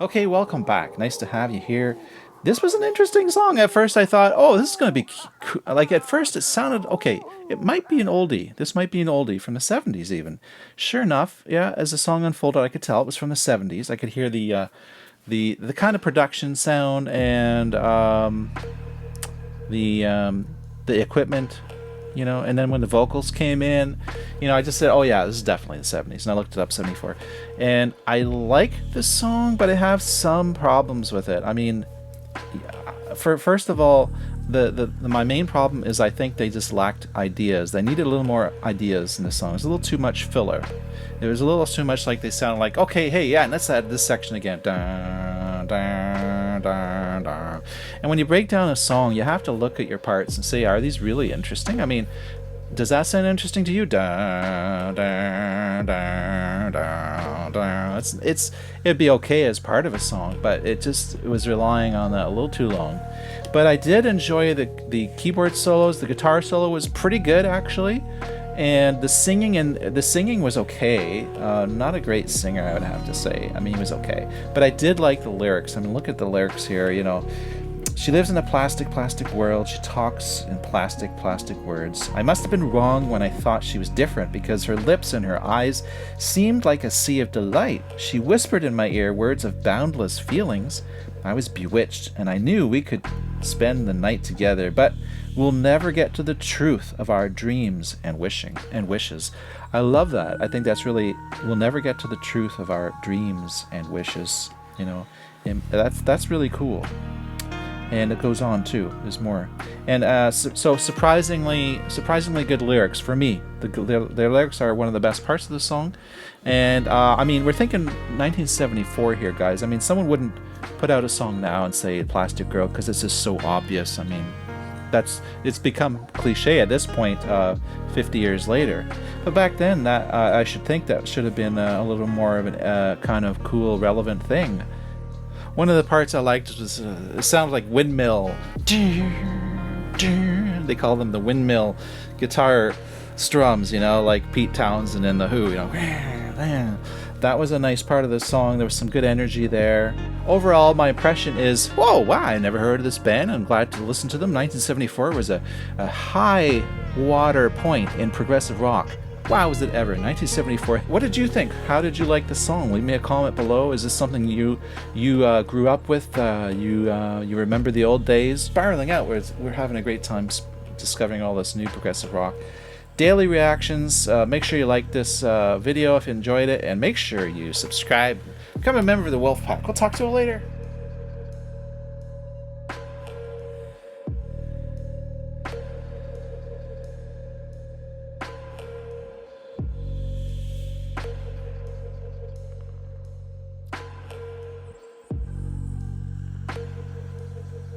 Okay, welcome back. Nice to have you here. This was an interesting song. At first, I thought, oh, this is going to be like. At first, it sounded okay. It might be an oldie. This might be an oldie from the '70s, even. Sure enough, yeah. As the song unfolded, I could tell it was from the '70s. I could hear the kind of production sound and the equipment, and then when the vocals came in, I just said, oh yeah, this is definitely the '70s, and I looked it up, '74, and I like the song, but I have some problems with it. I mean, for first of all, my main problem is I think they just lacked ideas. They needed a little more ideas in the song. There's a little too much filler. There was a little too much, like they sound like, okay, hey, yeah, and let's add this section again. Dun, dun, dun, dun. And when you break down a song, you have to look at your parts and say, are these really interesting? I mean, does that sound interesting to you? Dun, dun, dun, dun, dun. It'd be okay as part of a song, but it was relying on that a little too long. But I did enjoy the keyboard solos. The guitar solo was pretty good, actually, and the singing was okay. Not a great singer, I would have to say. I mean, he was okay, but I did like the lyrics. I mean, look at the lyrics here. She lives in a plastic world. She talks in plastic words. I must have been wrong when I thought she was different, because her lips and her eyes seemed like a sea of delight. She whispered in my ear words of boundless feelings. I was bewitched, and I knew we could spend the night together, but we'll never get to the truth of our dreams and wishes. I love that. I think that's really, we'll never get to the truth of our dreams and wishes. And that's really cool. And it goes on too. There's more, and so surprisingly good lyrics for me. Their lyrics are one of the best parts of the song, and I mean, we're thinking 1974 here, guys. I mean, someone wouldn't put out a song now and say "Plastic Girl" because it's just so obvious. I mean, it's become cliche at this point, 50 years later. But back then, that I should think that should have been a little more of a kind of cool, relevant thing. One of the parts I liked was it sounded like windmill. They call them the windmill guitar strums, like Pete Townsend and the Who. That was a nice part of the song. There was some good energy there. Overall, my impression is, whoa, wow, I never heard of this band. I'm glad to listen to them. 1974 was a high water point in progressive rock. Wow, was it ever? 1974. What did you think? How did you like the song? Leave me a comment below. Is this something you grew up with? You remember the old days? Spiraling out. We're having a great time discovering all this new progressive rock. Daily reactions. Make sure you like this video if you enjoyed it, and make sure you subscribe. Become a member of the Wolf Pack. We'll talk to you later.